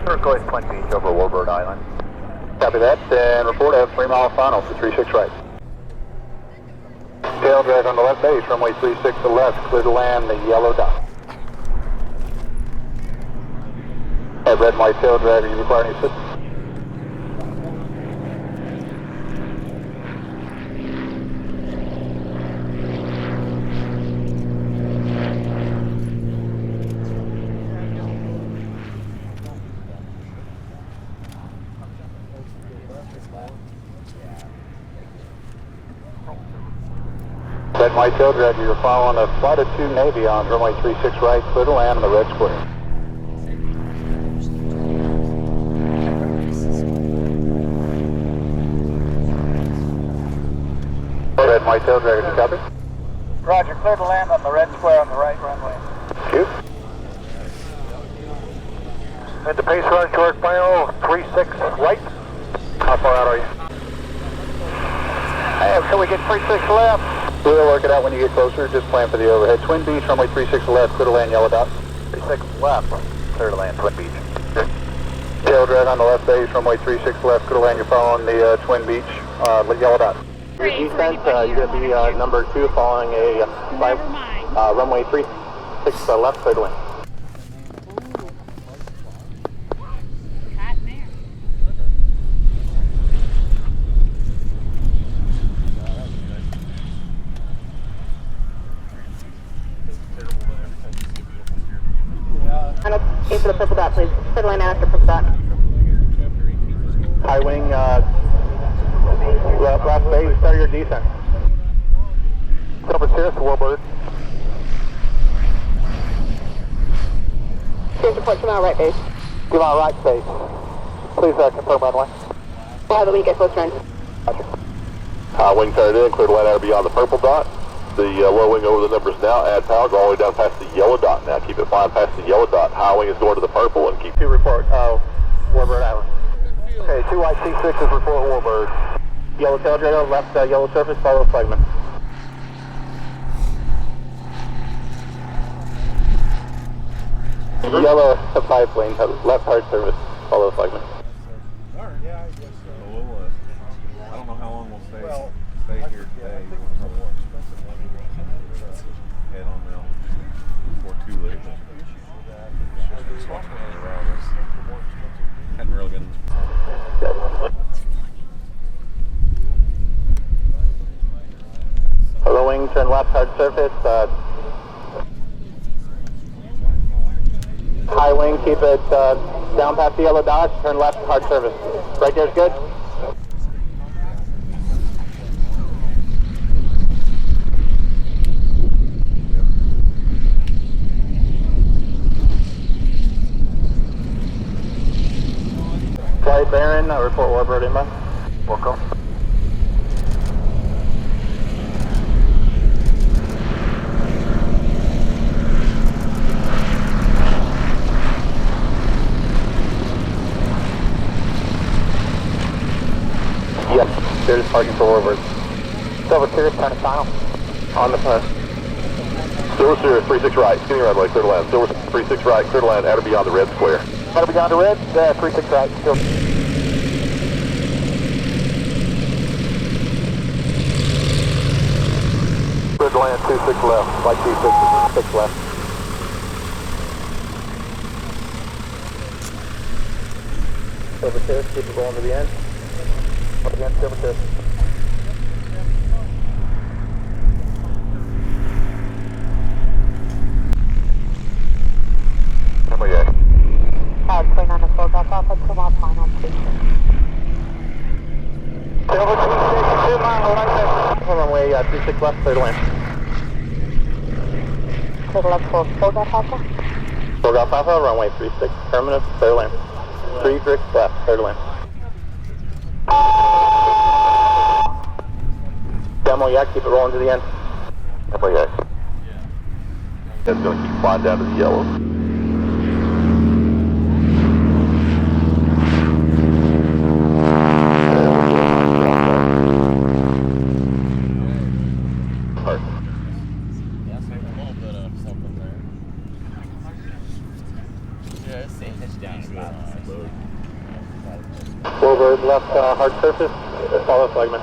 Turquoise Twin Beach over Warbird Island. Copy that, and report a 3 mile final for 36 right. Tail drag on the left base, runway 36 to the left, clear to land the yellow dot. Have red and white tail drag, are you requiring any assistance? Red and white tail drag, you're following a flight of 2 Navy on runway 36 right, clear to land on the red square. Red and white tail drag, you copy? Roger, clear to land on the red square on the right runway. Cue. At the pace run, short final, 36 right. How far out are you? Hey, until we get 36 left. We'll work it out when you get closer, just plan for the overhead. Twin Beach, runway 36 left, clear to land, yellow dot. 36 left, clear to land, Twin Beach. Tail drag on the left base, runway 36 left, clear to land, you're following the Twin Beach, yellow dot. Your descent, you're going to be number 2, following a runway 36 left, clear to land. Aim for the purple dot, please. Clear to land after purple dot. High wing, left base, start your descent. Silver Cirrus, Warbird. Here's report, 2 mile right base. 2 mile right base. Please confirm runway. We'll have the wing get close turn. Roger. Wing turned in, clear to land out beyond the purple dot. The low wing over the numbers now, add power, go all the way down past the yellow dot now. Keep it flying past the yellow dot. High wing is going to the purple and keep... To report, Warbird Island. Okay, 2 white C6s report Warbird. Yellow tail drag on left yellow surface, follow flagman. Yellow 5 lane, left hard service, follow flagman. Yeah, I guess so. I don't know how long we'll stay here today. Head on now before too late. Just walking around us. Hadn't really been. Hello wing, turn left hard surface. High wing, keep it down past the yellow dot, turn left hard surface. Right there's good. Flight Baron, report Warbird inbound. Welcome. Yep, there's parking for Warbird. Silver Cirrus, turn to final. On the front. Silver Cirrus, 36 right, skinny runway, clear to land. Silver 36 right, clear to land, out of beyond the red square. Out of beyond the red, 36 right, still. Clear to land, 26 left, like 26, 6 left. Silver Cirrus, keep it going to the end. Up against Silver Cirrus. Runway A. Clear on the full dot off at 2 mile final, please. Silver 26, 2 mile right there. Runway 26 left, clear to land. Clear to left full dot alpha. Full Golf Alpha, runway 36, terminus, clear to land. 36 left, clear to land. Demo yak, keep it rolling to the end. Runway A. It's going to keep flying down to the yellow. hard surface, follow flagman.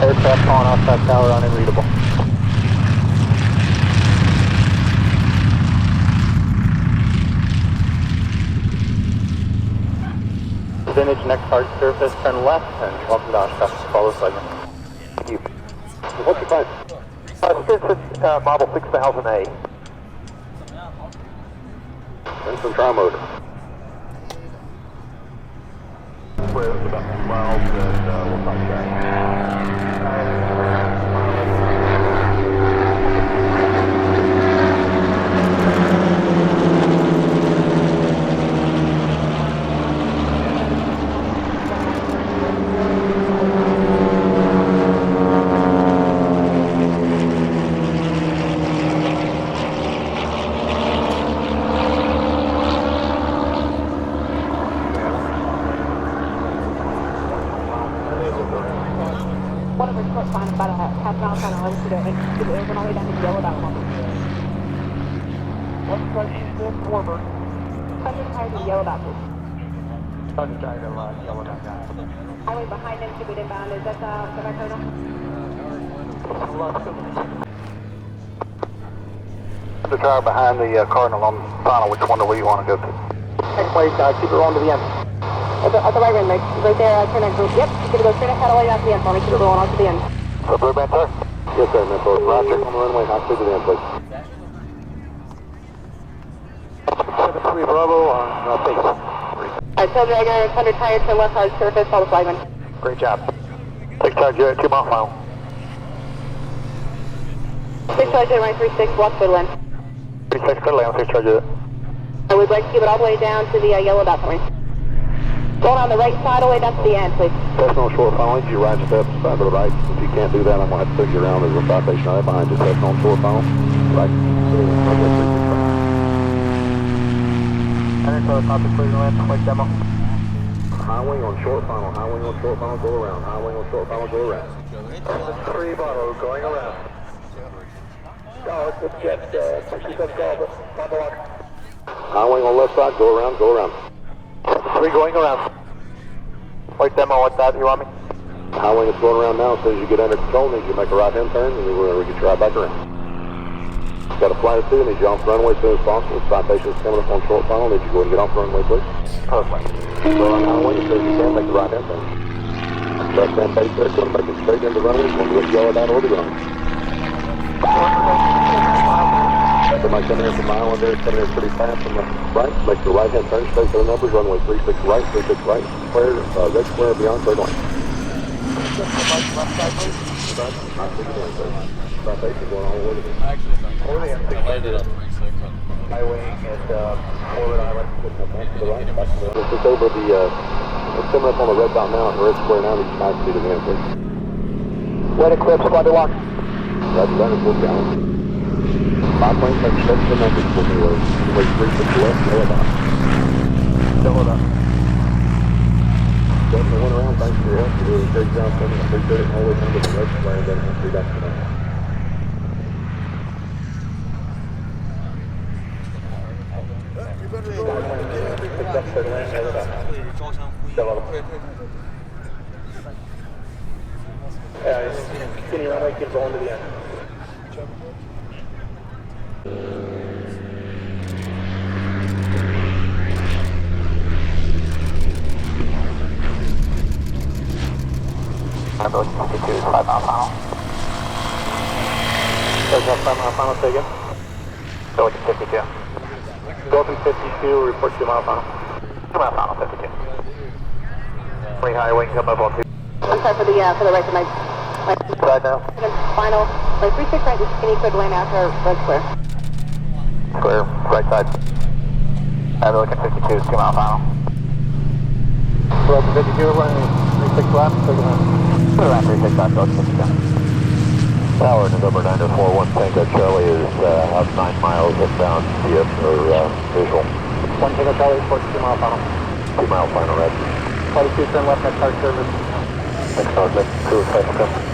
Aircraft calling off that tower unreadable. Vintage next hard surface, turn left and welcome to Oshkosh. Follow segment. Thank you. What's your time? Surface model 6000A. And some tri-motor. Square is about 2 miles and we'll talk back. One of our short line about a half mile kind of runs to the it went all the way down to yellow that one. What's the east forward? Thunder tires to yellow that one. Thunder tire to yellow that guy. Highway behind them should be inbound. Is that right, Colonel? The tire behind the Cardinal on final, which one do we want to go to? Next way, keep it rolling to the end. At the right end, mate. Right there, turn that group. Yep, you're going to go straight ahead all the way down to the end for me. Keep it rolling on to the end. So, Blue Band, sir? Yes, sir, Metro. Roger. On the runway, high speed to the end, please. 73 Bravo on peace. Alright, Tail Dragger, Thunder tire to left hard surface, follow flagman. Great job. 6 charge, 2 mile final. 6 charge, 36, watch for the lens. 36, clear land, 6 charge. I would like to keep it all the way down to the yellow dot for me. Going on the right side all the way down to the end, please. Testing on short final, you right step side to the right. If you can't do that, I'm going to have to push you around. There's a fire station right behind you. Testing on short final. Right. Enter close, not the clear land, quick demo. High wing on short final. High wing on short final, go around. High wing on short final, go around. 3 Bravo, going around. Oh, it's a jet, 67 call, but on the lock. High wing on left side, go around, go around. 3 going around. Quick demo, what's that, you want me? High wing is going around now. As soon as you get under control, need you make a right hand turn, and we'll get you right back around. Got a flight of 2, need you off the runway as soon as possible. Citation is coming up on short final. Need you go ahead and get off the runway, please. Perfect. Go on high wing as soon as you can, make the right hand turn. Left hand face there, going to make it straight into the runway. Going to yellow down or the ground. Somebody coming in from my island there, coming in pretty fast from the right. Make the right hand turn, straight to the numbers, runway 36 right, 36 right, square, red square beyond third lane. Citation going all the way to the Highway at Forward Island. to the right, back to the right. It's over the, it's coming up on the red dot now, and red square now, needs 5 feet of the end, please. Wet eclipse, squad to lock. Roger that, it's 4 gallons. 5 planes, take straight to the numbers, for me, wait 36 left, yellow dot. Yellow dot. Definitely went around, thanks for your help. You're doing a great job sending a big bit all the way down to the red square, and then hopefully back to the night. Continue runway, keep rolling to the end. I'm going 52, 5 mile final. There's that 5 mile final, say again? Go to 52. Go to 52, report 2 mile final. 2 mile final, 52. Free high wing, come up on 2. I'm sorry for the right to my Right now. final. Right, 36 right, just skinny clear to land after red square. Square, right side. I'm looking 52, 2 mile final. Go to 52, running 36 left, take it on. Put around 36 left, go to 52. Tower November 941 Tango Charlie is out 9 miles inbound via visual. 1 Tango Charlie, report 2 mile final. 2 mile final red. 22, turn left, next hard service. Thanks, Sergeant. Crew, special come.